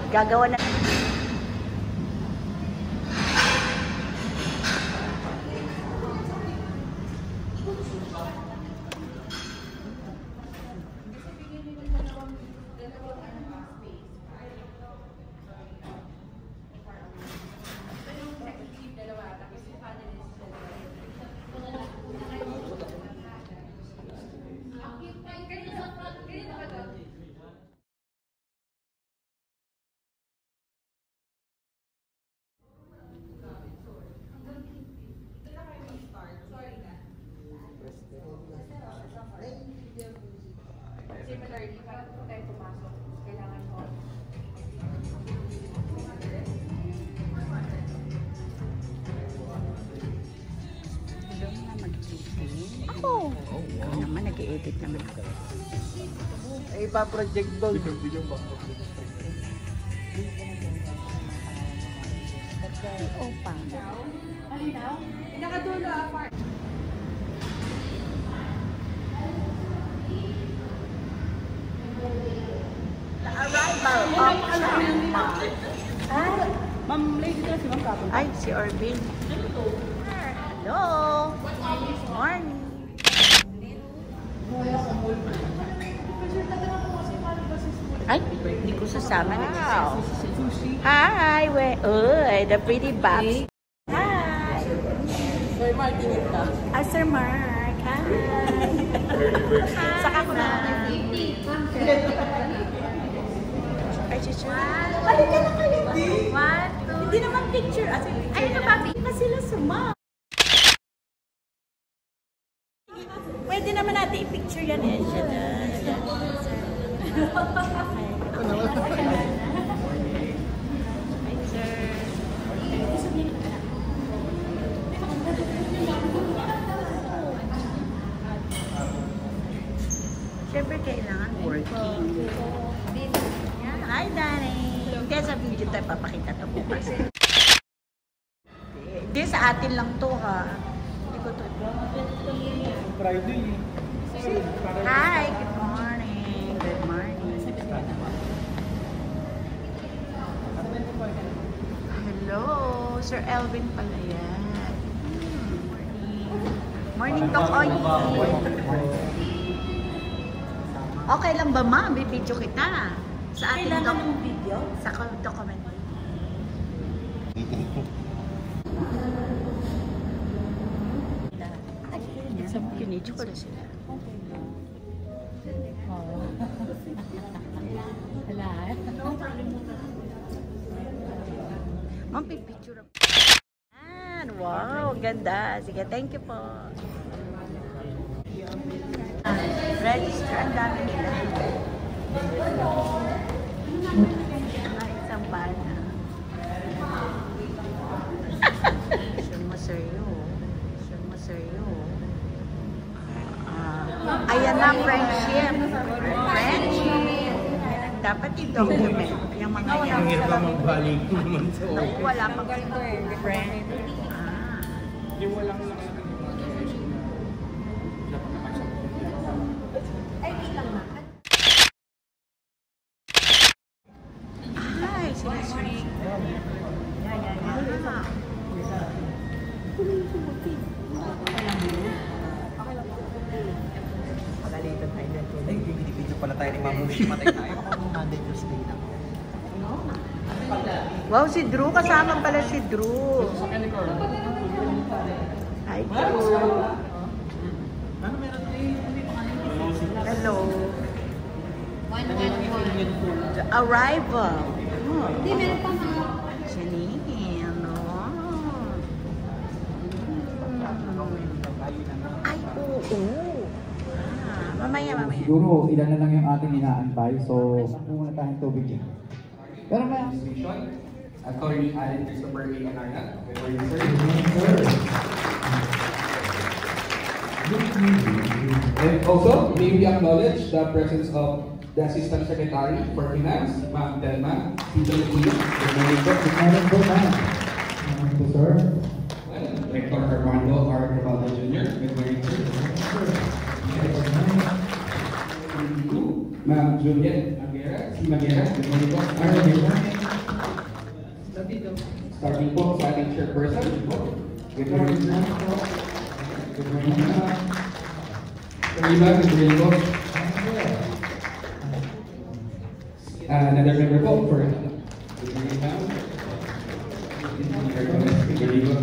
Gagawa na. Ako. Ikaw naman, nag-i-edit naman ako. Ay, ipa-project doon. Opa. Nakadulo apart. The arrival of Chamba. Ma'am, lady ka si Ma'am Kapon. Ay, si Orvin. Hello. Morning. Ay, hindi ko sasama. Wow. Hi, the pretty box. Hi. Sir Mark, tingin ka. Sir Mark. Hi. Saka ko na. Ay, chicha. Balik ka na kayo. One, two. Hindi naman picture. Ay, nababi na sila sa mom. Pwede naman natin i-picture yan eh. Siya na. Hi, sir. Siyempre, kailangan working. Yan. Hi, Danny. Hindi, sa video tayo papakita ito bukas. Hindi, sa atin lang to ha. Hindi ko ito. Friday. Hi, good morning. Good morning. Hello, Sir Elvin pala yan. Morning, Doc Oy. Okay lang ba, ma'am? Bibidyo kita. Sa ating video? Sa document. Sa kinidyo ko na sila. Ma'am, pipicture ako. Wow, ganda. Sige, thank you po. Register, ang dami nila. Isang bana. Sumaseryo. Ayan na, friendship. Dapat i-document yung mga yan. Ang hirap magbalik naman sa office. Wala pang friend. Hindi walang Ay, sila sweet. Pagalitan tayo dyan. Ay, binibidyo pala tayo ni Mamushi. Matay tayo. Monday, Tuesday lang. Wow, si Drew. Kasama pala si Drew. Hi, Drew. Ano meron Hello. The arrival. Hindi, meron pa mga. Janine, ano? Ay, oo. Mamaya. Siguro, ilan na lang yung ating inaantay. So, muna tayong tubig yan. Pero may... Attorney Allen Christopher A. Anarna. And also, may we acknowledge the presence of the Assistant Secretary for Finance, Ma'am Telma Cito. Good morning po. Good morning po, ma'am. Good morning po, sir. Director Armando R. Cavallo Jr. Good morning, sir. Ma'am Juliet Agueras. Si Magera, good morning po. Starting po sa ating chairperson. Good morning. Good morning. Good morning po. Another member po for good morning ma'am. Good morning po.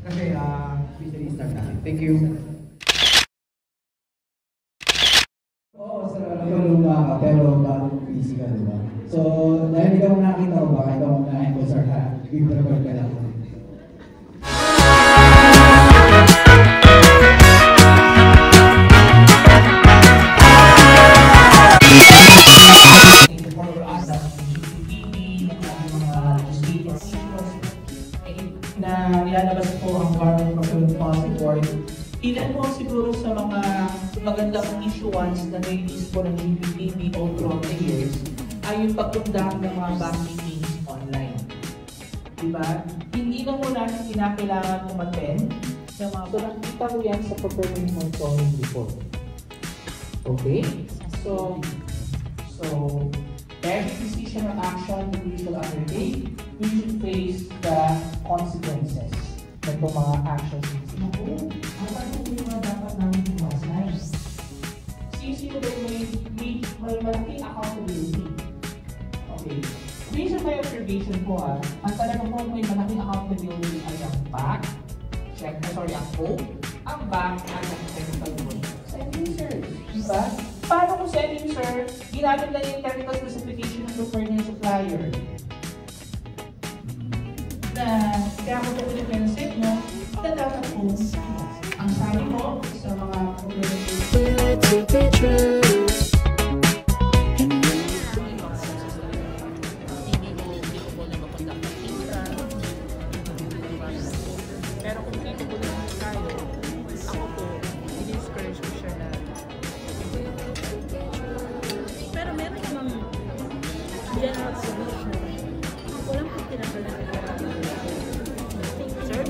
Kasi, usually start natin. Thank you. Oo, luma ka, pero bagong busy ka, diba? So, dahil ikaw nakita ko, baka ikaw unahin ko, sir, ha? I-prepare ka lang. Na ilalabas po ang Warren Policy Board. Ilan po siguro sa mga magandang issuance na na-release po ng GPTV all throughout the years ay yung pagtundang ng mga banking fees online. Diba? Hindi na mo natin kinakailangan umattend sa mga so nakita ko yan sa performance monitoring report. Okay? So every decision or action that we shall undertake, we should face the consequences ng mga actions. Naku, ang patuloy na dapat namin iwasan. Sino ba may malaking accountability? Okay. Based on my observation po ang talagang po may malaking accountability ay ang back, ang hope, ang back, at ang technical board. Sending sir. Diba? Paano kung sending sir, ginamit lang yung technical specification ng preferred ng supplier? Na kaya ko po pinipensip, no? Na dapat po, ang sabi ko sa mga Pero kung dito po naman tayo, ako po, i-discourage ko siya na. Pero meron namang general solution. Ako lang po tinatalaga. Sir?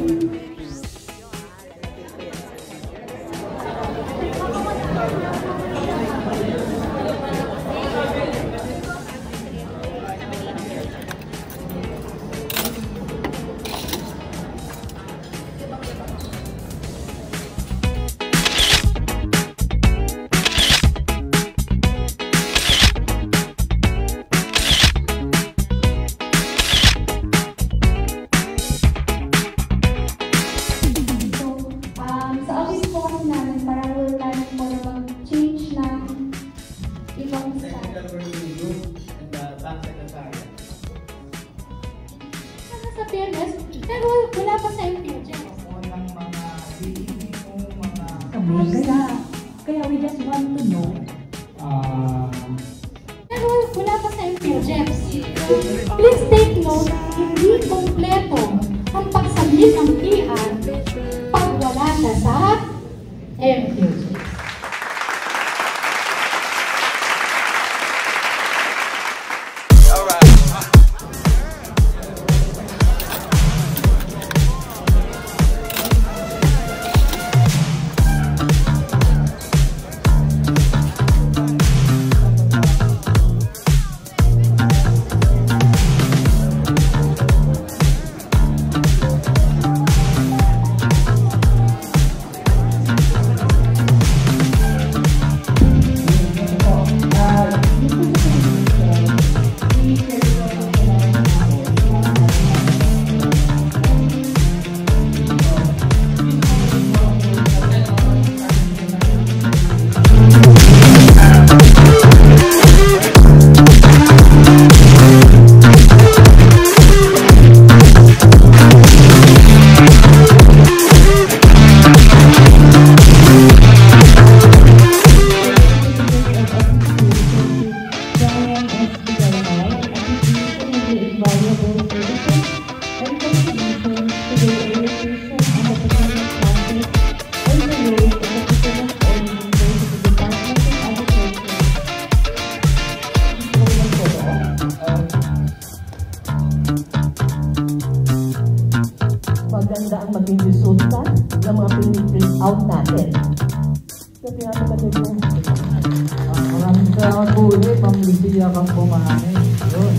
Sa PNS, pero wala pa sa MPJ. Kaya we just want to know. Pero wala pa sa MPJ. Please take note, hindi kompleto ang pagsabit ng PR pag wala na sa MPJ. out natin. Maraming salamat po ulit, Ma'am Lucia kang pumahani. Yun.